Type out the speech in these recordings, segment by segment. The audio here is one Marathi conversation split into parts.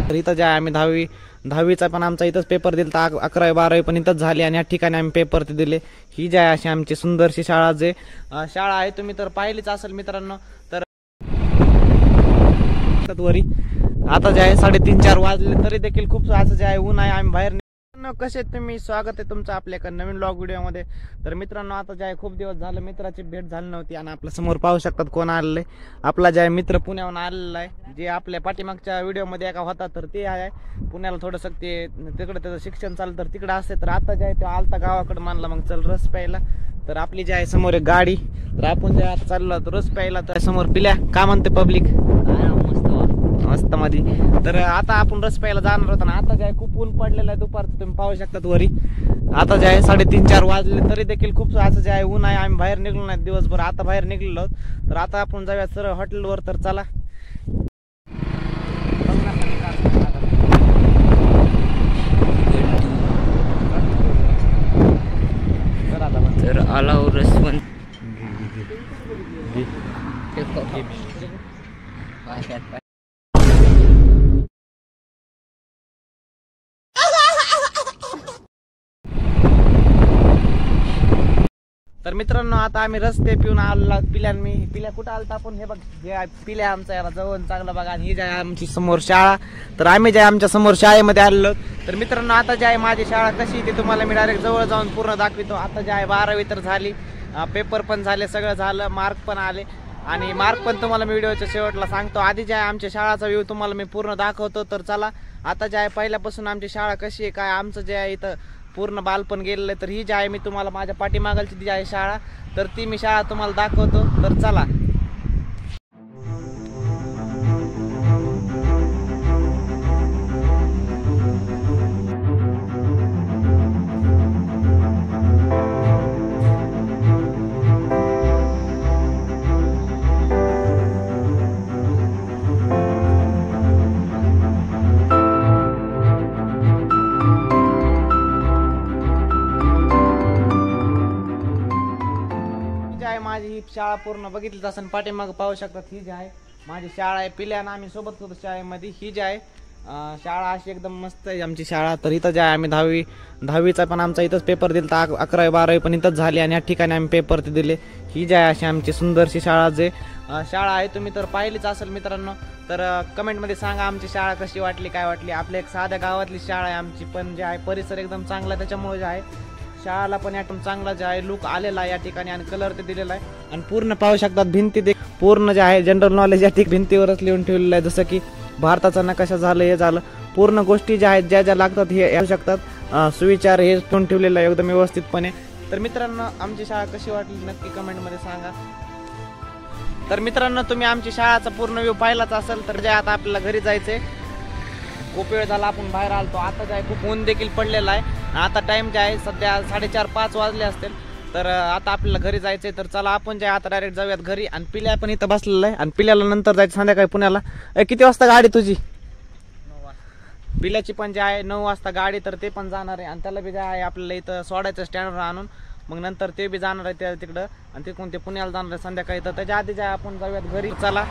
तर इथं जे आहे आम्ही दहावीचा पण आमचा इथंच पेपर दिला, 11वी 12वी पण इथंच झाली आणि या ठिकाणी आम्ही पेपर ते दिले. ही जी आहे अशी आमची सुंदरशी शाळा शाळा आहे, तुम्ही तर पाहिलीच असेल मित्रांनो. तर वरी आता जे आहे 3:30-4 वाजले तरी देखील खूप असं जे आहे ऊन आहे. आम्ही बाहेर कसे तुम्ही, स्वागत आहे तुमचं आपल्या एका नवीन व्लॉग व्हिडिओमध्ये. तर मित्रांनो आता जे आहे खूप दिवस झालं मित्राची भेट झाली नव्हती आणि आपल्या समोर पाहू शकतात कोण आलेलं आहे. आपला जे आहे मित्र पुण्याहून आलेला आहे, जे आपल्या पाठीमागच्या व्हिडिओमध्ये एका होता. तर ते आहे पुण्याला थोडंसं ते तिकडे त्याचं शिक्षण चाललं तर तिकडे असते. तर आता जे आहे तो आलता गावाकडे, मानला मग चल रस प्यायला. तर आपली जी आहे समोर एक गाडी, तर आपण जे आता चाललो रस प्यायला. तर समोर पिल्या का म्हणते पब्लिक मस्त मध्ये. तर आता आपण रस प्यायला जाणार होतो ना. आता जे आहे खूप ऊन पडलेलं आहे दुपारचं, तुम्ही पाहू शकतात वरी. आता जे आहे 3:30-4 वाजले तरी देखील खूप असं जे आहे ऊन आहे. आम्ही बाहेर निघलो नाही दिवसभर, आता बाहेर निघलो. तर आता आपण जाऊया सरळ हॉटेलवर. तर चला. तर आला रसवंत तर मित्रांनो आता आम्ही रस्ते पिऊन आलो. पिल्या कुठं आलता आपण, हे बघ हे पिल्या आमचा याला जवळ चांगला बघा. आणि ही जे आहे आमची समोर शाळा. तर आम्ही जे आमच्या समोर शाळेमध्ये आलेलो. तर मित्रांनो आता जे आहे माझी शाळा कशी ते तुम्हाला मी डायरेक्ट जवळ जाऊन पूर्ण दाखवितो. आता जे आहे 12वी तर झाली, पेपर पण झाले, सगळं झालं, मार्क पण आले. आणि मार्क पण तुम्हाला मी व्हिडिओच्या शेवटला सांगतो. आधी जे आहे आमच्या शाळाचा व्ह्यू तुम्हाला मी पूर्ण दाखवतो. तर चला. आता जे आहे पहिल्यापासून आमची शाळा कशी आहे काय, आमचं जे आहे इथं पूर्ण बालपण गेलेलं आहे. तर ही जी आहे मी तुम्हाला माझ्या पाठीमागलची जी आहे शाळा, तर ती मी शाळा तुम्हाला दाखवतो. तर चला. माझी ही शाळा पूर्ण बघितली असेल, पाठीमाग पाहू शकतात. ही जी आहे माझी शाळा आहे. पिल्या आणि आम्ही सोबत होतो शाळेमध्ये. ही जी आहे शाळा अशी एकदम मस्त आहे आमची शाळा. तर इथं जे आहे आम्ही दहावीचा पण आमचा इथंच पेपर दिला, 11वी 12वी पण इथंच झाली आणि या ठिकाणी आम्ही पेपर ते दिले. ही जी आहे अशी आमची सुंदरशी शाळा आहे, तुम्ही तर पाहिलीच असेल मित्रांनो. तर कमेंटमध्ये सांगा आमची शाळा कशी वाटली, काय वाटली. आपल्या एक साध्या गावातली शाळा आहे आमची, पण जे आहे परिसर एकदम चांगला, त्याच्यामुळे जे आहे शाळाला पण यातून चांगला जे आहे लुक आलेला आहे या ठिकाणी. आणि कलर ते दिलेला आहे. आणि पूर्ण पाहू शकतात भिंती ते पूर्ण जे आहे जनरल नॉलेज या ठिकाणी भिंतीवरच लिहून ठेवलेलं आहे. जसं की भारताचा नकाशा झालं, हे झालं, पूर्ण गोष्टी ज्या आहेत ज्या लागतात हे येऊ शकतात. सुविचार हे लिहून ठेवलेलं आहे एकदम व्यवस्थितपणे. तर मित्रांनो आमची शाळा कशी वाटली नक्की कमेंटमध्ये सांगा. तर मित्रांनो तुम्ही आमची शाळाचा पूर्ण व्ह्यू पाहिलाच असेल. तर जे आता आपल्याला घरी जायचंय, खूप वेळ झाला आपण बाहेर आलतो. आता जे आहे खूप ऊन देखील पडलेला आहे. आता टाइम जे आहे सध्या 4:30-5 वाजले असतील. तर आता आपल्याला घरी जायचंय. तर चला आपण जे आता डायरेक्ट जाऊयात घरी. आणि पिल्या पण इथं बसलेला आहे आणि पिल्याला नंतर जायचं संध्याकाळी पुण्याला. किती वाजता गाडी तुझी? 9 वाजता. पिल्याची पण जे आहे 9 वाजता गाडी. तर ते पण जाणार आहे आणि त्याला बी जे आहे आपल्याला इथं सोडायचं स्टँडवर आणून. मग नंतर ते बी जाणार आहे तिकडं आणि तिकडून ते पुण्याला जाणार आहे संध्याकाळी. तर त्याच्या आधी जे आपण जाऊयात घरी. चला.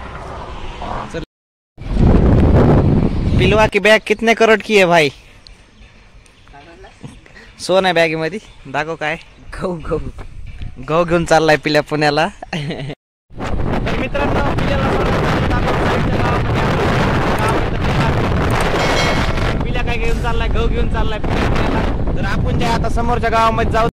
पिलवा की बैग कितने करोड़ की है भाई? सोना बॅगी मध्ये दाखव काय. गहू घेऊन चाललाय पिल्या पुण्याला. तर मित्रांनो पिल्या काय घेऊन चाललाय, गहू घेऊन चाललाय पुण्याला. तर आपण जे आता समोरच्या गावामध्ये जाऊ.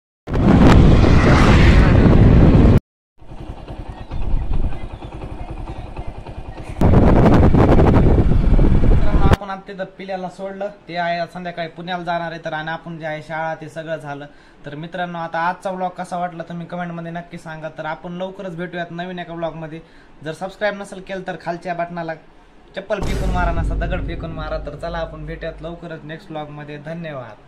तिथं पिल्याला सोडलं, ते आहे संध्याकाळी पुण्याला जाणार आहे. तर आणि आपण जे आहे शाळा ते सगळं झालं. तर मित्रांनो आता आजचा व्लॉग कसा वाटला तुम्ही कमेंटमध्ये नक्की सांगा. तर आपण लवकरच भेटूयात नवीन एका व्लॉगमध्ये. जर सबस्क्राईब नसेल केलं तर खालच्या बटनाला चप्पल फेकून मारा, नसा दगड फेकून मारा. तर चला आपण भेटूयात लवकरच नेक्स्ट व्लॉगमध्ये. धन्यवाद.